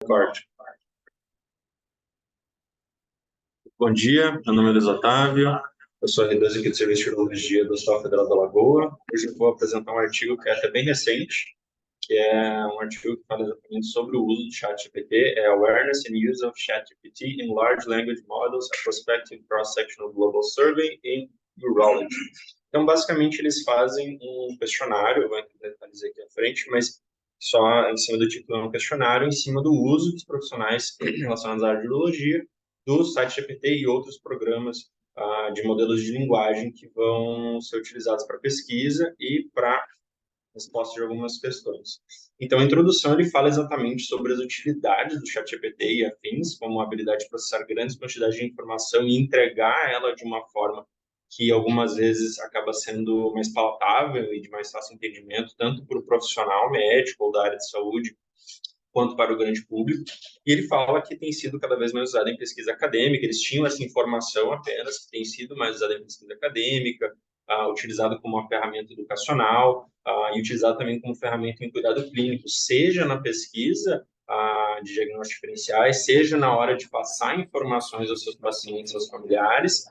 Corte. Bom dia, meu nome é Luiz Otávio, eu sou R2 aqui do Serviço de Urologia do Hospital Federal da Lagoa. Hoje eu vou apresentar um artigo que é até bem recente, que é um artigo que fala exatamente sobre o uso do ChatGPT, é Awareness and Use of ChatGPT in Large Language Models, a Prospective Cross-Sectional Global Survey in Urology. Então, basicamente, eles fazem um questionário, eu vou tentar dizer aqui à frente, mas só em cima do título é um questionário, em cima do uso dos profissionais relacionados à área de urologia, do site GPT e outros programas de modelos de linguagem que vão ser utilizados para pesquisa e para resposta de algumas questões. Então, a introdução ele fala exatamente sobre as utilidades do ChatGPT e afins, como a habilidade de processar grandes quantidades de informação e entregar ela de uma forma que algumas vezes acaba sendo mais palatável e de mais fácil entendimento, tanto para o profissional médico ou da área de saúde, quanto para o grande público. E ele fala que tem sido cada vez mais usado em pesquisa acadêmica, eles tinham essa informação apenas, que tem sido mais usado em pesquisa acadêmica, utilizado como uma ferramenta educacional e utilizado também como ferramenta em cuidado clínico, seja na pesquisa de diagnósticos diferenciais, seja na hora de passar informações aos seus pacientes, aos familiares,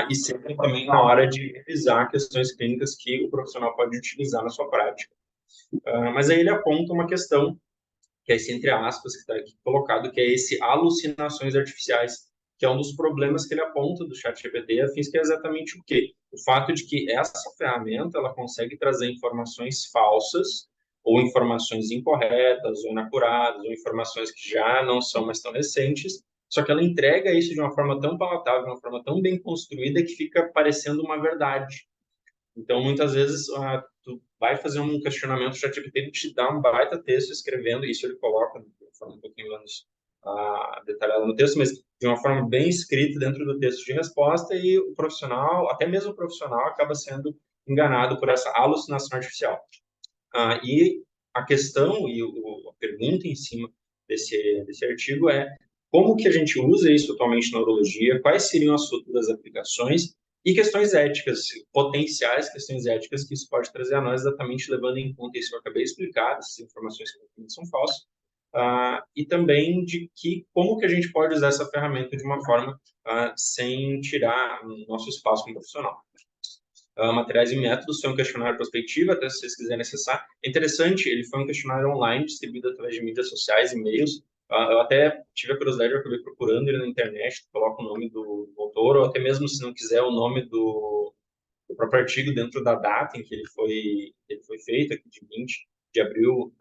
e seja também na hora de revisar questões clínicas que o profissional pode utilizar na sua prática. Mas aí ele aponta uma questão que é esse entre aspas que está aqui colocado, que é esse alucinações artificiais, que é um dos problemas que ele aponta do ChatGPT, afins que é exatamente o quê? O fato de que essa ferramenta ela consegue trazer informações falsas ou informações incorretas ou inacuradas ou informações que já não são mais tão recentes, só que ela entrega isso de uma forma tão palatável, de uma forma tão bem construída que fica parecendo uma verdade. Então, muitas vezes, tu vai fazer um questionamento, o ChatGPT ele te dá um baita texto escrevendo, isso ele coloca de uma forma um pouquinho menos detalhada no texto, mas de uma forma bem escrita dentro do texto de resposta, e o profissional, até mesmo o profissional, acaba sendo enganado por essa alucinação artificial. E a questão e a pergunta em cima desse artigo é como que a gente usa isso atualmente na urologia, quais seriam as futuras aplicações e questões éticas, potenciais questões éticas que isso pode trazer a nós, exatamente levando em conta isso que eu acabei de explicar, essas informações que são falsas, e também de que como que a gente pode usar essa ferramenta de uma forma sem tirar o nosso espaço como profissional. Materiais e métodos, foi um questionário prospectivo, até se vocês quiserem acessar. É interessante, ele foi um questionário online, distribuído através de mídias sociais, e-mails. Eu até tive a curiosidade, eu acabei procurando ele na internet, coloca o nome do autor, ou até mesmo, se não quiser, o nome do próprio artigo dentro da data em que ele foi feito, aqui de 20 de abril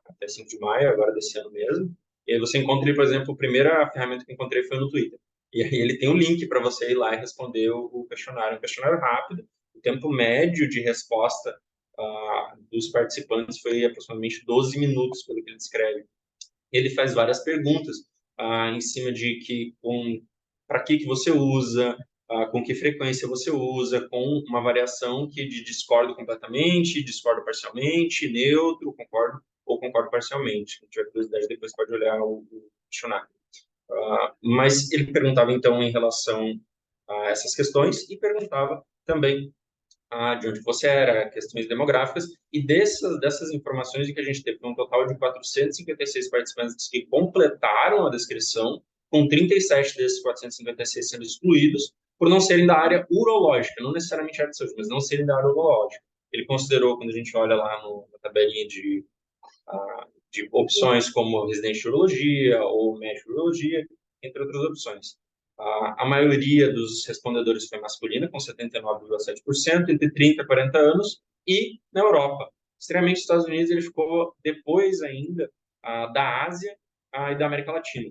até 5 de maio, agora desse ano mesmo. E aí você encontra, por exemplo, a primeira ferramenta que eu encontrei foi no Twitter. E aí ele tem um link para você ir lá e responder o questionário. Um questionário rápido, o tempo médio de resposta dos participantes foi aproximadamente 12 minutos, pelo que ele descreve. Ele faz várias perguntas em cima de que para que você usa, com que frequência você usa, com uma variação que de discordo completamente, discordo parcialmente, neutro, concordo ou concordo parcialmente. Se tiver curiosidade, depois pode olhar o questionário. Mas ele perguntava, então, em relação a essas questões e perguntava também de onde você era, questões demográficas, e dessas informações que a gente teve um total de 456 participantes que completaram a descrição, com 37 desses 456 sendo excluídos por não serem da área urológica, não necessariamente área de saúde, mas não serem da área urológica. Ele considerou, quando a gente olha lá na tabelinha de opções como residente de urologia ou médico de urologia, entre outras opções. A maioria dos respondedores foi masculina, com 79,7%, entre 30 e 40 anos, e na Europa. Extremamente, nos Estados Unidos, ele ficou depois ainda da Ásia e da América Latina.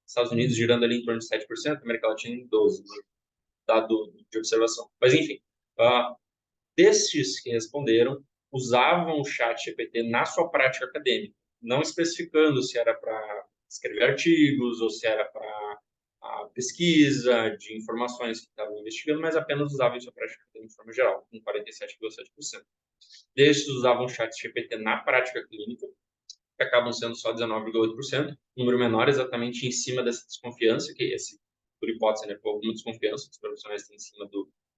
Estados Unidos girando ali em torno de 7%, América Latina em 12%, dado de observação. Mas, enfim, destes que responderam, usavam o chat GPT na sua prática acadêmica, não especificando se era para escrever artigos ou se era para a pesquisa de informações que estavam investigando, mas apenas usavam em sua prática acadêmica de forma geral, com 47,7%. Destes usavam o chat GPT na prática clínica, que acabam sendo só 19,8%, número menor exatamente em cima dessa desconfiança, que esse, por hipótese, né, por alguma desconfiança que os profissionais têm em cima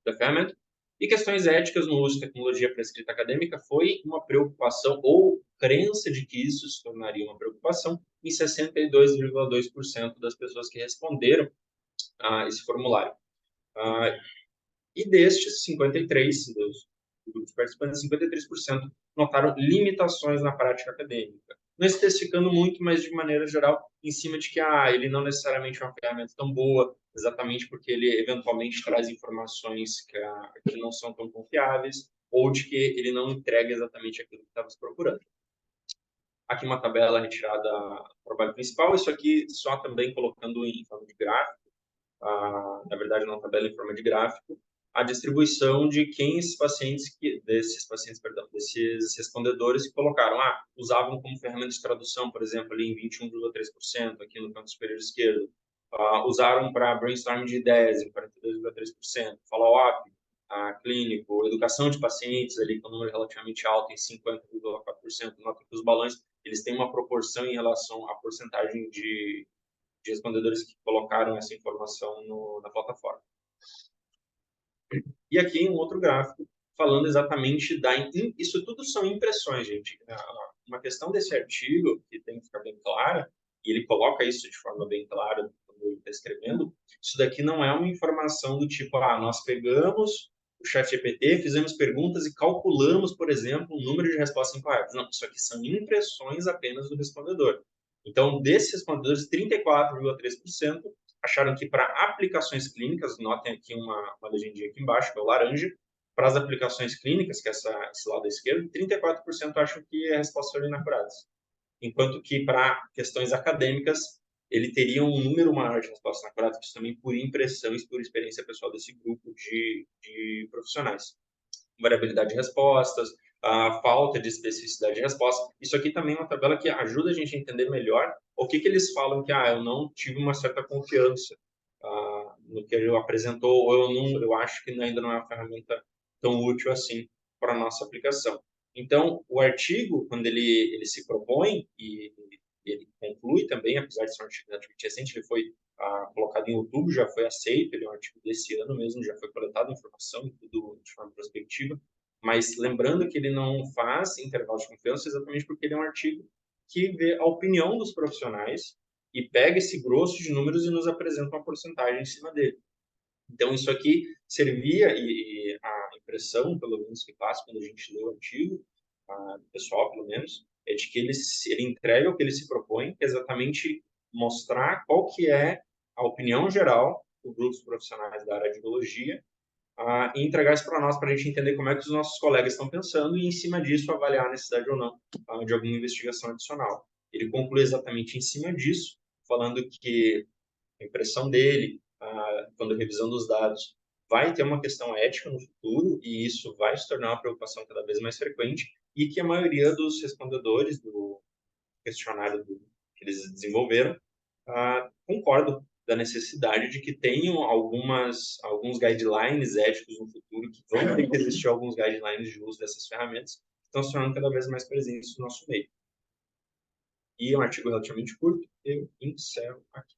da ferramenta. E questões éticas no uso de tecnologia para escrita acadêmica foi uma preocupação ou crença de que isso se tornaria uma preocupação em 62,2% das pessoas que responderam a esse formulário. E destes, 53 dos grupos participantes, 53% notaram limitações na prática acadêmica. Não especificando muito, mas de maneira geral, em cima de que ele não necessariamente é uma ferramenta tão boa, exatamente porque ele eventualmente traz informações que não são tão confiáveis, ou de que ele não entrega exatamente aquilo que estava procurando. Aqui uma tabela retirada do trabalho principal, isso aqui só também colocando em forma de gráfico, na verdade, uma tabela em forma de gráfico, a distribuição de quem desses respondedores que colocaram, usavam como ferramenta de tradução, por exemplo, ali em 21,3%, aqui no canto superior esquerdo, usaram para brainstorming de ideias, em 42,3%, follow-up, clínico, educação de pacientes, ali com um número relativamente alto, em 50,4%, nota que os balões, eles têm uma proporção em relação à porcentagem de respondedores que colocaram essa informação na plataforma. E aqui um outro gráfico falando exatamente isso tudo são impressões, gente. Uma questão desse artigo que tem que ficar bem clara, e ele coloca isso de forma bem clara quando ele está escrevendo, isso daqui não é uma informação do tipo, nós pegamos o ChatGPT, fizemos perguntas e calculamos, por exemplo, o número de respostas incorretas. Não, isso aqui são impressões apenas do respondedor. Então, desses respondedores, 34,3% acharam que para aplicações clínicas, notem aqui uma legendinha aqui embaixo, que é o laranja, para as aplicações clínicas, que é esse lado esquerdo, 34% acham que a resposta foi inacurada. Enquanto que para questões acadêmicas, ele teria um número maior de respostas inacuradas, isso também por impressão e por experiência pessoal desse grupo de profissionais. Variabilidade de respostas, a falta de especificidade de resposta. Isso aqui também é uma tabela que ajuda a gente a entender melhor o que eles falam que eu não tive uma certa confiança no que ele apresentou, ou eu acho que ainda não é uma ferramenta tão útil assim para a nossa aplicação. Então, o artigo, quando ele se propõe e ele conclui também, apesar de ser um artigo relativamente recente, ele foi colocado em outubro, já foi aceito, ele é um artigo desse ano mesmo, já foi coletada informação, tudo de forma prospectiva, mas lembrando que ele não faz intervalo de confiança exatamente porque ele é um artigo que vê a opinião dos profissionais e pega esse grosso de números e nos apresenta uma porcentagem em cima dele. Então, isso aqui servia, e a impressão, pelo menos, que passa quando a gente lê o artigo, pessoal, pelo menos, é de que ele entrega o que ele se propõe, que é exatamente mostrar qual que é a opinião geral dos grupos profissionais da área de biologia e entregar isso para nós, para a gente entender como é que os nossos colegas estão pensando e, em cima disso, avaliar a necessidade ou não de alguma investigação adicional. Ele conclui exatamente em cima disso, falando que a impressão dele, quando revisando os dados, vai ter uma questão ética no futuro e isso vai se tornar uma preocupação cada vez mais frequente e que a maioria dos respondedores do questionário que eles desenvolveram concordam da necessidade de que tenham alguns guidelines éticos no futuro, que vão ter que existir alguns guidelines de uso dessas ferramentas, que estão se tornando cada vez mais presentes no nosso meio. E é um artigo relativamente curto, eu encerro aqui.